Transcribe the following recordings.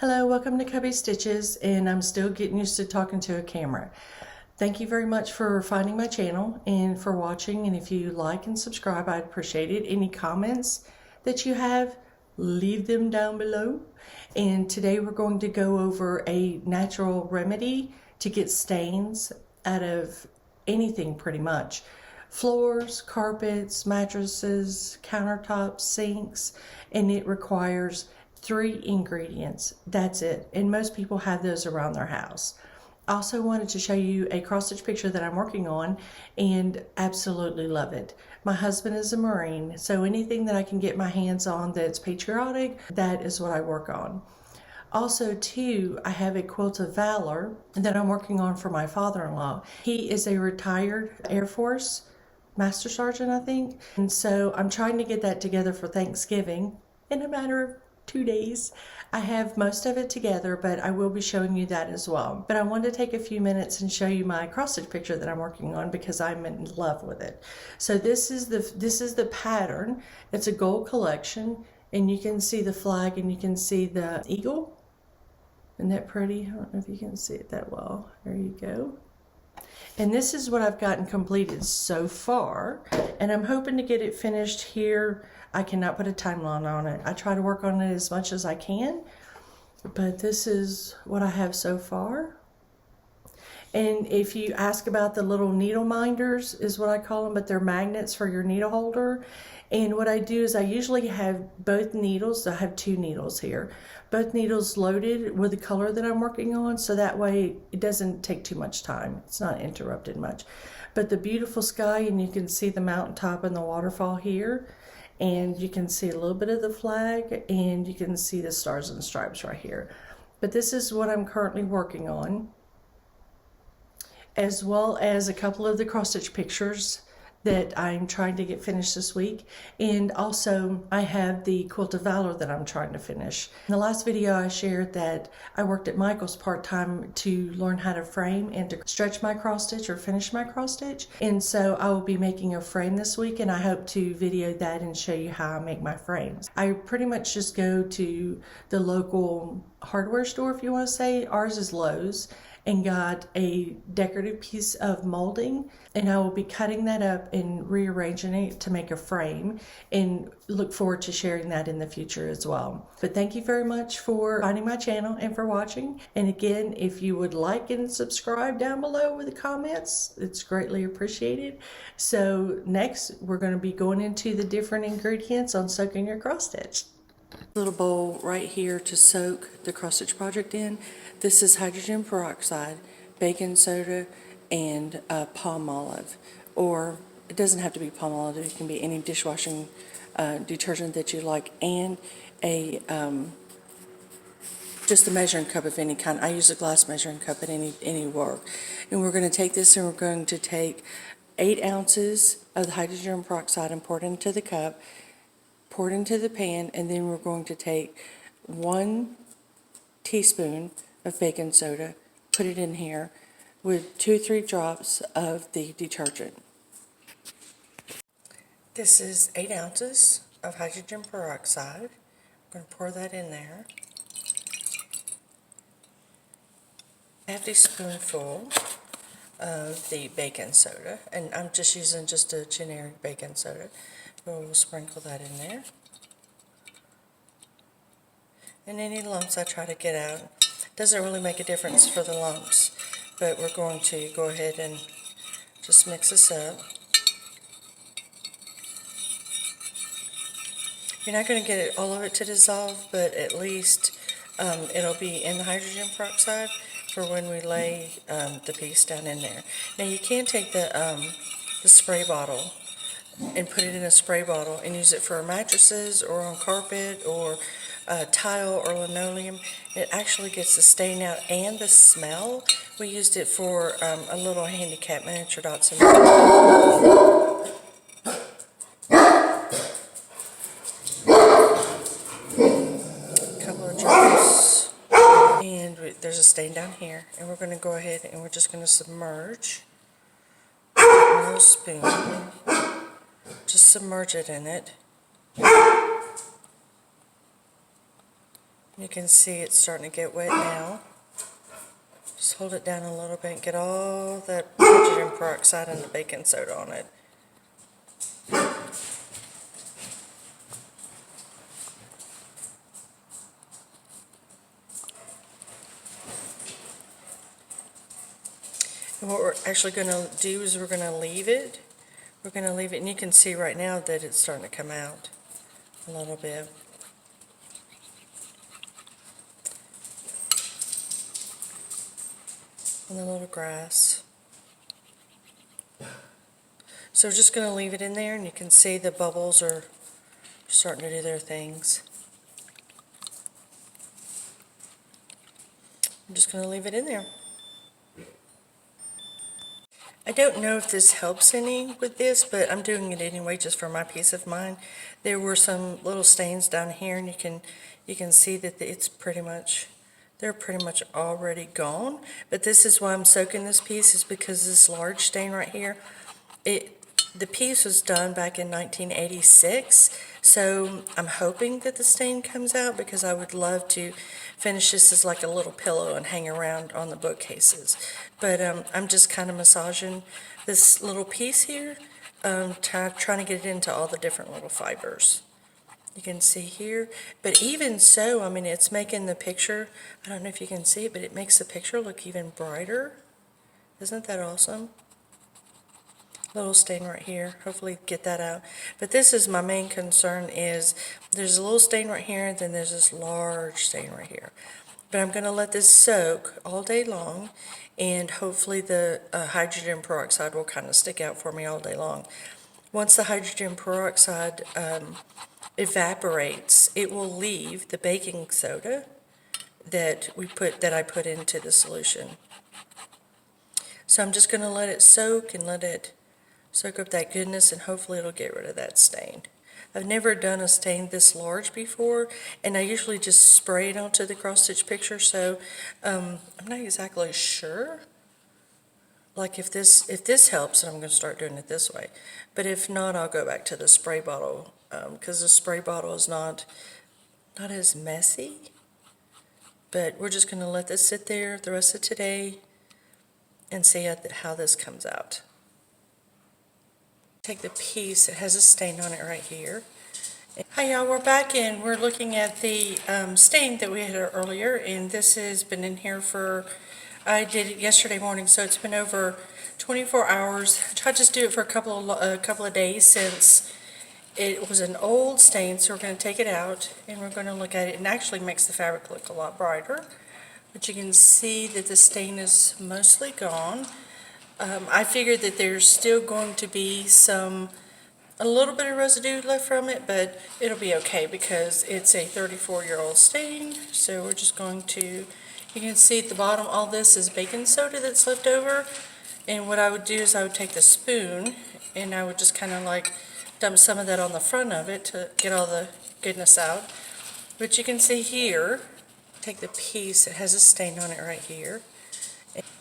Hello, welcome to Cubby Stitches, and I'm still getting used to talking to a camera. Thank you very much for finding my channel and for watching, and if you like and subscribe, I'd appreciate it. Any comments that you have, leave them down below. And today we're going to go over a natural remedy to get stains out of anything pretty much. Floors, carpets, mattresses, countertops, sinks, and it requires 3 ingredients. That's it. And most people have those around their house. I also wanted to show you a cross stitch picture that I'm working on and absolutely love it. My husband is a Marine, so anything that I can get my hands on that's patriotic, that is what I work on. Also, too, I have a quilt of valor that I'm working on for my father-in-law. He is a retired Air Force Master Sergeant, I think. And so I'm trying to get that together for Thanksgiving in a matter of 2 days. I have most of it together, but I will be showing you that as well. But I wanted to take a few minutes and show you my cross stitch picture that I'm working on because I'm in love with it. So this is the pattern. It's a gold collection, and you can see the flag and you can see the eagle. Isn't that pretty? I don't know if you can see it that well. There you go. And this is what I've gotten completed so far, and I'm hoping to get it finished here. I cannot put a timeline on it. I try to work on it as much as I can, but this is what I have so far. And if you ask about the little needle minders, is what I call them, but they're magnets for your needle holder. And what I do is I usually have both needles. I have 2 needles here. Both needles loaded with the color that I'm working on, so that way it doesn't take too much time. It's not interrupted much. But the beautiful sky, and you can see the mountaintop and the waterfall here. And you can see a little bit of the flag, and you can see the stars and stripes right here. But this is what I'm currently working on, as well as a couple of the cross stitch pictures that I'm trying to get finished this week. And also I have the quilt of valor that I'm trying to finish. In the last video I shared that I worked at Michael's part-time to learn how to frame and to stretch my cross stitch or finish my cross stitch. And so I will be making a frame this week, and I hope to video that and show you how I make my frames. I pretty much just go to the local hardware store, if you want to say. Ours is Lowe's, and got a decorative piece of molding, and I will be cutting that up and rearranging it to make a frame, and look forward to sharing that in the future as well. But thank you very much for finding my channel and for watching. And again, if you would like and subscribe down below with the comments, it's greatly appreciated. So next we're going to be going into the different ingredients on soaking your cross stitch. Little bowl right here to soak the cross stitch project in. This is hydrogen peroxide, baking soda, and palm olive. Or it doesn't have to be palm olive, it can be any dishwashing detergent that you like, and a just a measuring cup of any kind. I use a glass measuring cup at any work. And we're going to take this, and we're going to take 8 ounces of the hydrogen peroxide and pour it into the cup, pour it into the pan, and then we're going to take 1 teaspoon of baking soda, put it in here with 2 or 3 drops of the detergent. This is 8 ounces of hydrogen peroxide. I'm going to pour that in there. Half a spoonful of the baking soda, and I'm just using just a generic baking soda. We'll sprinkle that in there. And any lumps I try to get out. Doesn't really make a difference for the lumps, but we're going to go ahead and just mix this up. You're not going to get all of it to dissolve, but at least it'll be in the hydrogen peroxide for when we lay the piece down in there. Now you can take the spray bottle and put it in a spray bottle and use it for mattresses or on carpet or tile or linoleum. It actually gets the stain out and the smell. We used it for a little handicap miniature Dotson. A couple of drops, and there's a stain down here, and we're going to go ahead and we're just going to submerge a little spoon. Just submerge it in it. You can see it's starting to get wet now. Just hold it down a little bit and get all that hydrogen peroxide and the baking soda on it. And what we're actually going to do is we're going to leave it. We're going to leave it, and you can see right now that it's starting to come out a little bit. And the little grass. So we're just going to leave it in there, and you can see the bubbles are starting to do their things. I'm just going to leave it in there. I don't know if this helps any with this, but I'm doing it anyway just for my peace of mind. There were some little stains down here, and you can see that they're pretty much already gone. But this is why I'm soaking this piece, is because this large stain right here, the piece was done back in 1986, so I'm hoping that the stain comes out, because I would love to finish this as like a little pillow and hang around on the bookcases. But I'm just kind of massaging this little piece here, trying to get it into all the different little fibers. You can see here, but even so, I mean, it's making the picture, I don't know if you can see it, but it makes the picture look even brighter. Isn't that awesome? Little stain right here, hopefully get that out. But this is my main concern, is there's a little stain right here, and then there's this large stain right here. But I'm going to let this soak all day long, and hopefully the hydrogen peroxide will kind of stick out for me all day long. Once the hydrogen peroxide evaporates, it will leave the baking soda that I put into the solution. So I'm just going to let it soak and let it soak up that goodness, and hopefully it'll get rid of that stain. I've never done a stain this large before, and I usually just spray it onto the cross-stitch picture, so I'm not exactly sure. Like if this helps, then I'm going to start doing it this way. But if not, I'll go back to the spray bottle, because the spray bottle is not as messy. But we're just going to let this sit there the rest of today and see how this comes out. Take the piece that has a stain on it right here. Hi y'all, we're back, and we're looking at the stain that we had earlier, and this has been in here I did it yesterday morning, so it's been over 24 hours. I tried to just do it for a couple of days, since it was an old stain. So we're going to take it out and we're going to look at it, and actually makes the fabric look a lot brighter. But you can see that the stain is mostly gone. I figured that there's still going to be a little bit of residue left from it, but it'll be okay because it's a 34-year-old stain. So we're just going to, you can see at the bottom, all this is baking soda that's left over. And what I would do is I would take the spoon and I would just kind of like dump some of that on the front of it to get all the goodness out. But you can see here, take the piece that has a stain on it right here,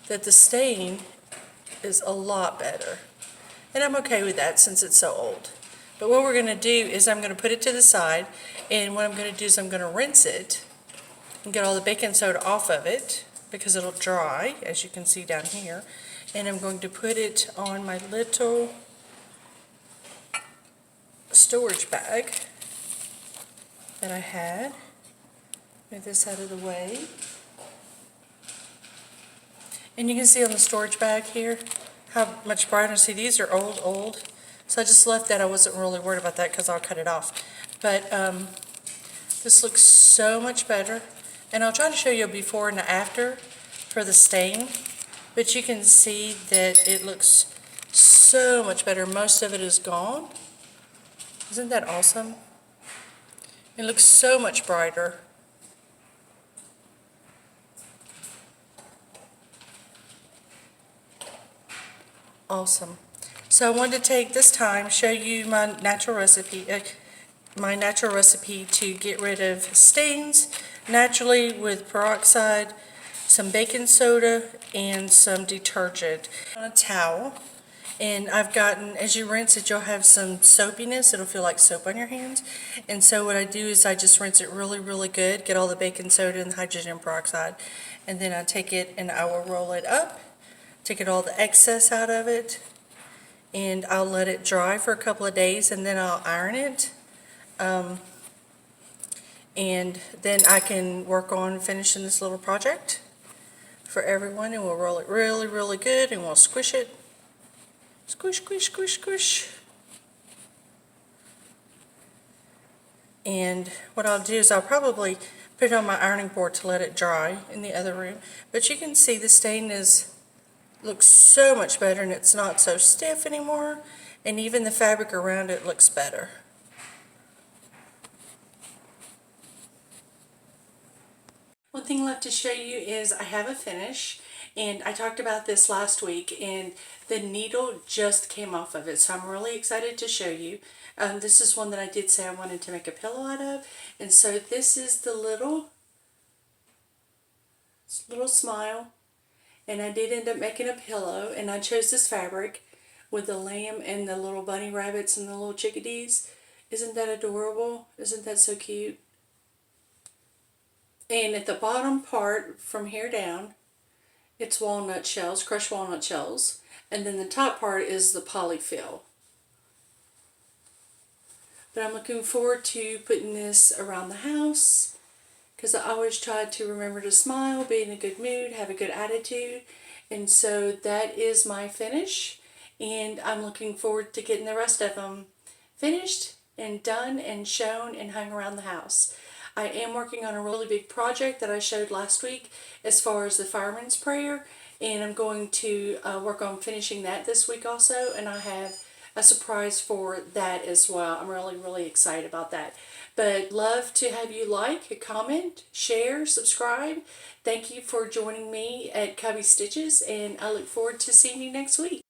that the stain is a lot better. And I'm okay with that since it's so old. But what we're going to do is I'm going to put it to the side, and what I'm going to do is I'm going to rinse it and get all the baking soda off of it, because it'll dry, as you can see down here. And I'm going to put it on my little storage bag that I had. Move this out of the way. And you can see on the storage bag here how much brighter. See, these are old. So I just left that. I wasn't really worried about that because I'll cut it off. But this looks so much better. And I'll try to show you a before and a after for the stain. But you can see that it looks so much better. Most of it is gone. Isn't that awesome? It looks so much brighter. Awesome. So I wanted to take this time, show you my natural recipe to get rid of stains naturally with peroxide, some baking soda, and some detergent on a towel. And I've gotten, as you rinse it, you'll have some soapiness. It'll feel like soap on your hands. And so what I do is I just rinse it really, really good, get all the baking soda and the hydrogen peroxide. And then I take it and I will roll it up, take all the excess out of it, and I'll let it dry for a couple of days, and then I'll iron it. And then I can work on finishing this little project for everyone, and we'll roll it really, really good, and we'll squish it. Squish, squish, squish, squish. And what I'll do is I'll probably put it on my ironing board to let it dry in the other room. But you can see the stain looks so much better, and it's not so stiff anymore, and even the fabric around it looks better. One thing left to show you is I have a finish, and I talked about this last week, and the needle just came off of it, so I'm really excited to show you. This is one that I did say I wanted to make a pillow out of, and so this is the little smile, and I did end up making a pillow, and I chose this fabric with the lamb and the little bunny rabbits and the little chickadees. Isn't that adorable? Isn't that so cute? And at the bottom part, from here down, it's walnut shells, crushed walnut shells. And then the top part is the polyfill. But I'm looking forward to putting this around the house, because I always try to remember to smile, be in a good mood, have a good attitude. And so that is my finish. And I'm looking forward to getting the rest of them finished and done and shown and hung around the house. I am working on a really big project that I showed last week as far as the fireman's prayer, and I'm going to work on finishing that this week also, and I have a surprise for that as well. I'm really, really excited about that. But love to have you like, comment, share, subscribe. Thank you for joining me at Cubby Stitches, and I look forward to seeing you next week.